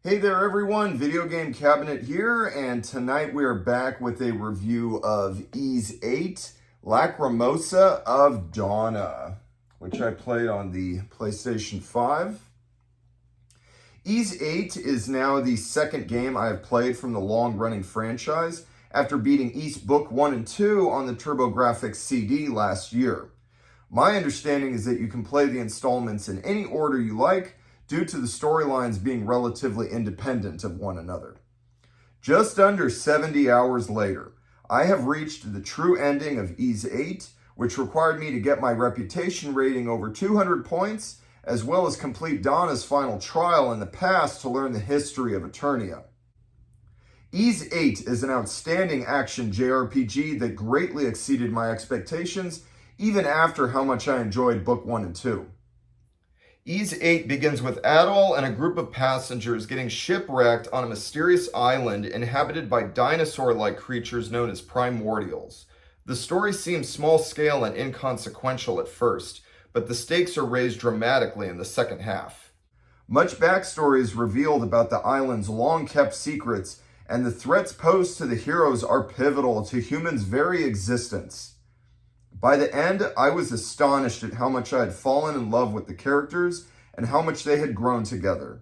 Hey there everyone, Video Game Cabinet here, and tonight we are back with a review of Ys 8, Lacrimosa of Donna, which I played on the PlayStation 5. Ys 8 is now the second game I have played from the long-running franchise after beating Ys Book 1 and 2 on the TurboGrafx CD last year. My understanding is that you can play the installments in any order you like, due to the storylines being relatively independent of one another. Just under 70 hours later, I have reached the true ending of Ys 8, which required me to get my reputation rating over 200 points, as well as complete Donna's final trial in the past to learn the history of Eternia. Ys 8 is an outstanding action JRPG that greatly exceeded my expectations, even after how much I enjoyed Book 1 and 2. Ys 8 begins with Adol and a group of passengers getting shipwrecked on a mysterious island inhabited by dinosaur-like creatures known as primordials. The story seems small-scale and inconsequential at first, but the stakes are raised dramatically in the second half. Much backstory is revealed about the island's long-kept secrets, and the threats posed to the heroes are pivotal to humans' very existence. By the end, I was astonished at how much I had fallen in love with the characters and how much they had grown together.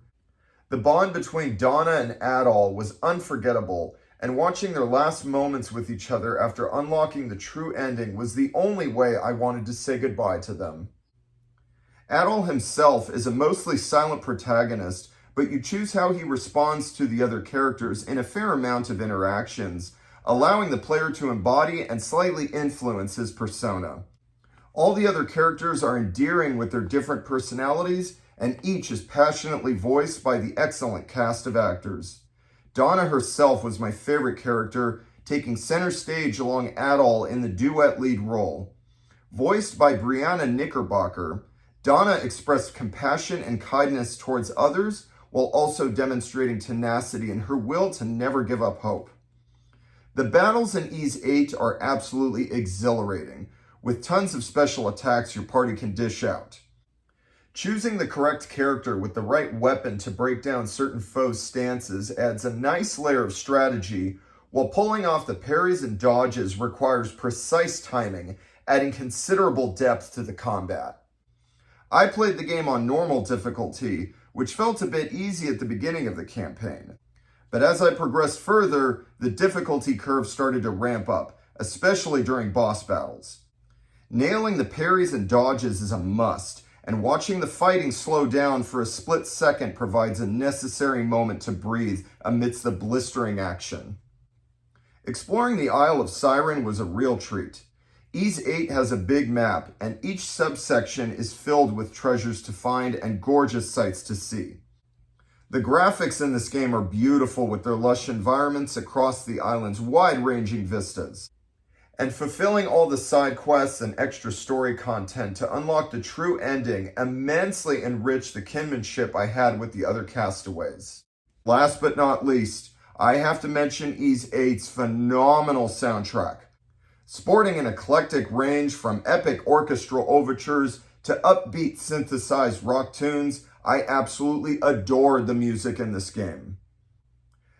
The bond between Donna and Adol was unforgettable, and watching their last moments with each other after unlocking the true ending was the only way I wanted to say goodbye to them. Adol himself is a mostly silent protagonist, but you choose how he responds to the other characters in a fair amount of interactions, allowing the player to embody and slightly influence his persona. All the other characters are endearing with their different personalities, and each is passionately voiced by the excellent cast of actors. Donna herself was my favorite character, taking center stage along Adol in the duet lead role. Voiced by Brianna Knickerbocker, Donna expressed compassion and kindness towards others, while also demonstrating tenacity and her will to never give up hope. The battles in Ys 8 are absolutely exhilarating, with tons of special attacks your party can dish out. Choosing the correct character with the right weapon to break down certain foes' stances adds a nice layer of strategy, while pulling off the parries and dodges requires precise timing, adding considerable depth to the combat. I played the game on normal difficulty, which felt a bit easy at the beginning of the campaign. But as I progressed further, the difficulty curve started to ramp up, especially during boss battles. Nailing the parries and dodges is a must, and watching the fighting slow down for a split second provides a necessary moment to breathe amidst the blistering action. Exploring the Isle of Siren was a real treat. Ys 8 has a big map, and each subsection is filled with treasures to find and gorgeous sights to see. The graphics in this game are beautiful with their lush environments across the island's wide-ranging vistas. And fulfilling all the side quests and extra story content to unlock the true ending immensely enriched the kinship I had with the other castaways. Last but not least, I have to mention Ys 8's phenomenal soundtrack. Sporting an eclectic range from epic orchestral overtures to upbeat synthesized rock tunes, I absolutely adored the music in this game.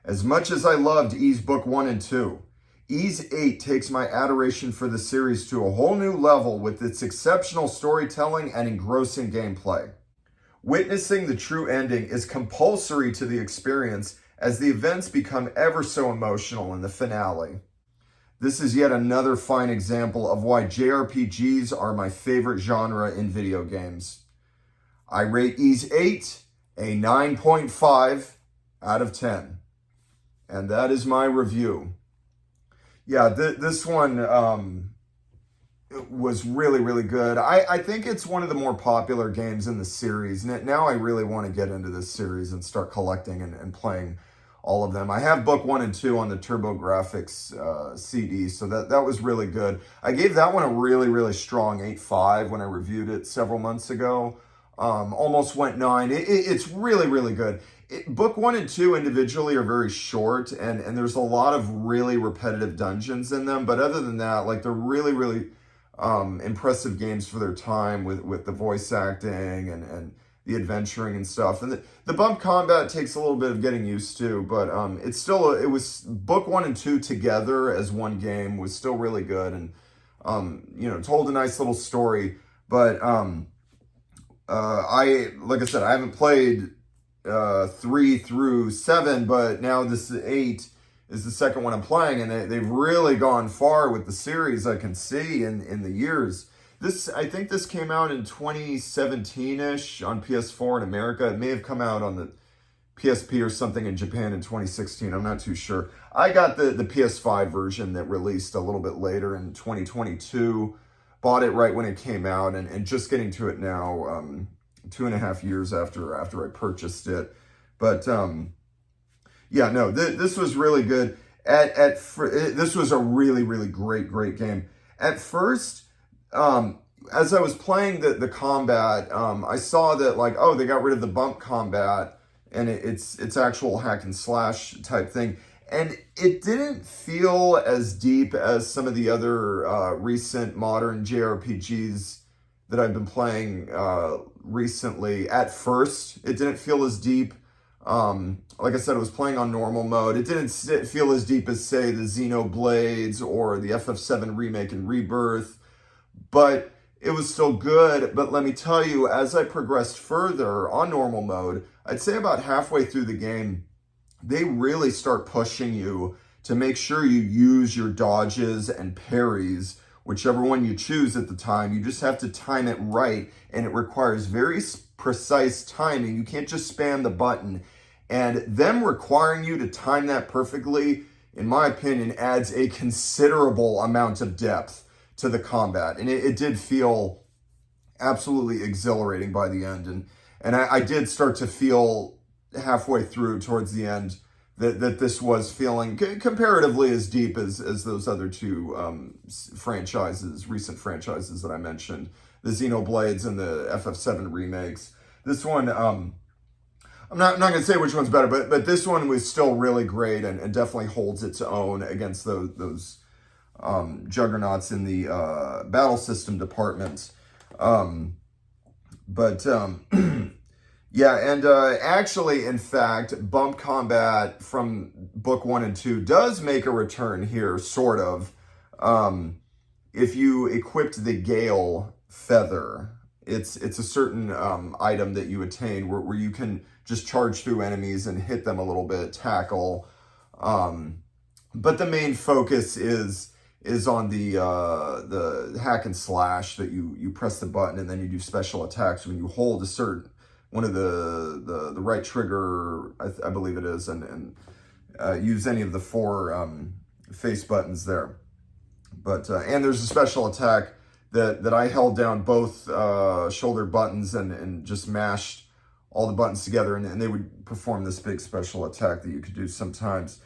As much as I loved Ys Book 1 and 2, Ys 8 takes my adoration for the series to a whole new level with its exceptional storytelling and engrossing gameplay. Witnessing the true ending is compulsory to the experience as the events become ever so emotional in the finale. This is yet another fine example of why JRPGs are my favorite genre in video games. I rate Ys 8 a 9.5 out of 10. And that is my review. Yeah, this one was really, really good. I think it's one of the more popular games in the series. Now I really want to get into this series and start collecting and playing all of them. I have Book 1 and 2 on the TurboGrafx CD, so that was really good. I gave that one a really, really strong 8.5 when I reviewed it several months ago. Almost went 9. It's really, really good. Book 1 and 2 individually are very short, and there's a lot of really repetitive dungeons in them. But other than that, like, they're really, really impressive games for their time with the voice acting and the adventuring and stuff. And the bump combat takes a little bit of getting used to, but it's still, it was book 1 and 2 together as one game was still really good, and you know, told a nice little story. But like I said, I haven't played 3 through 7, but now this 8 is the second one I'm playing, and they've really gone far with the series. I can see in the years. I think this came out in 2017-ish on PS4 in America. It may have come out on the PSP or something in Japan in 2016. I'm not too sure. I got the PS5 version that released a little bit later in 2022. Bought it right when it came out, and just getting to it now, 2.5 years after I purchased it. But yeah, no, this was really good. This was a really, really great game. At first, as I was playing the combat, I saw that, like, oh, they got rid of the bump combat, and it's actual hack and slash type thing. And it didn't feel as deep as some of the other recent modern JRPGs that I've been playing recently. At first, it didn't feel as deep. Like I said, I was playing on normal mode. It didn't feel as deep as, say, the Xenoblades or the FF7 Remake and Rebirth, but it was still good. But let me tell you, as I progressed further on normal mode, I'd say about halfway through the game, they really start pushing you to make sure you use your dodges and parries, whichever one you choose at the time. You just have to time it right, and it requires very precise timing. You can't just spam the button. And them requiring you to time that perfectly, in my opinion, adds a considerable amount of depth to the combat. And it did feel absolutely exhilarating by the end. And I did start to feel halfway through towards the end that this was feeling comparatively as deep as those other two recent franchises that I mentioned, the Xenoblades and the FF7 remakes. This one, I'm not going to say which one's better, but this one was still really great, and definitely holds its own against those juggernauts in the battle system departments. Yeah, and actually, in fact, bump combat from book 1 and 2 does make a return here, sort of. If you equipped the Gale Feather, it's a certain item that you attain where you can just charge through enemies and hit them a little bit, tackle. But the main focus is on the hack and slash, that you press the button and then you do special attacks when you hold one of the right trigger, I believe it is, and use any of the 4 face buttons there. But and there's a special attack that I held down both shoulder buttons and just mashed all the buttons together, and they would perform this big special attack that you could do sometimes.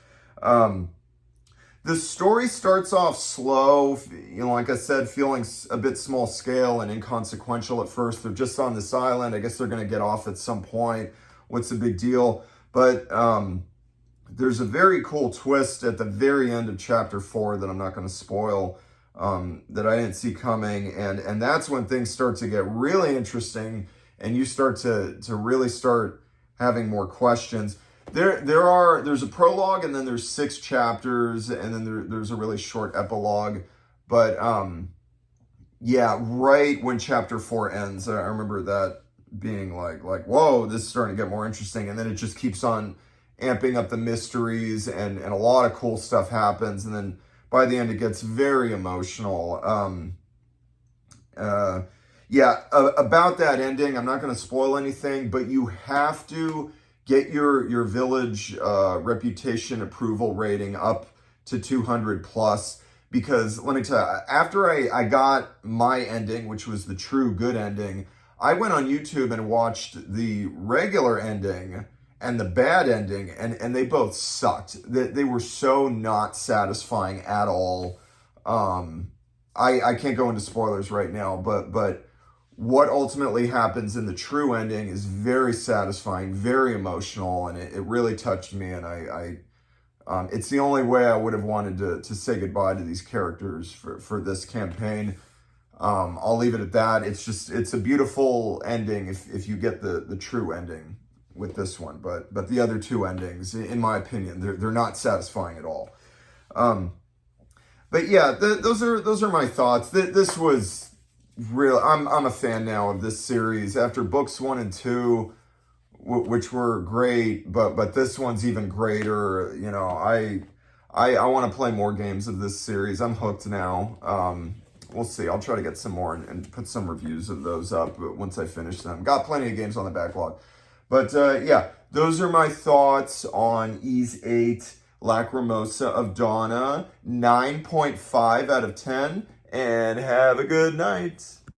The story starts off slow, like I said, feeling a bit small scale and inconsequential at first. They're just on this island. I guess they're going to get off at some point. What's the big deal? But there's a very cool twist at the very end of chapter 4 that I'm not going to spoil, that I didn't see coming. And that's when things start to get really interesting, and you start to really start having more questions. There's a prologue, and then there's 6 chapters, and then there's a really short epilogue. But yeah, right when chapter 4 ends, I remember that being like, whoa, this is starting to get more interesting. And then it just keeps on amping up the mysteries, and a lot of cool stuff happens. And then by the end, it gets very emotional. Yeah, about that ending, I'm not going to spoil anything, but you have to get your village reputation approval rating up to 200 plus, because let me tell you, after I got my ending, which was the true good ending, I went on YouTube and watched the regular ending and the bad ending, and they both sucked. They were so not satisfying at all. I can't go into spoilers right now, but what ultimately happens in the true ending is very satisfying, very emotional, and it really touched me. And it's the only way I would have wanted to say goodbye to these characters for this campaign. I'll leave it at that. It's a beautiful ending if you get the true ending with this one, but the other two endings, in my opinion, they're not satisfying at all. But yeah, those are my thoughts. This was real. I'm a fan now of this series after books 1 and 2, which were great, but this one's even greater. You know, I want to play more games of this series. I'm hooked now. We'll see. I'll try to get some more and put some reviews of those up once I finish them. Got plenty of games on the backlog. But yeah, those are my thoughts on Ys 8, Lacrimosa of Donna. 9.5 out of 10. And have a good night.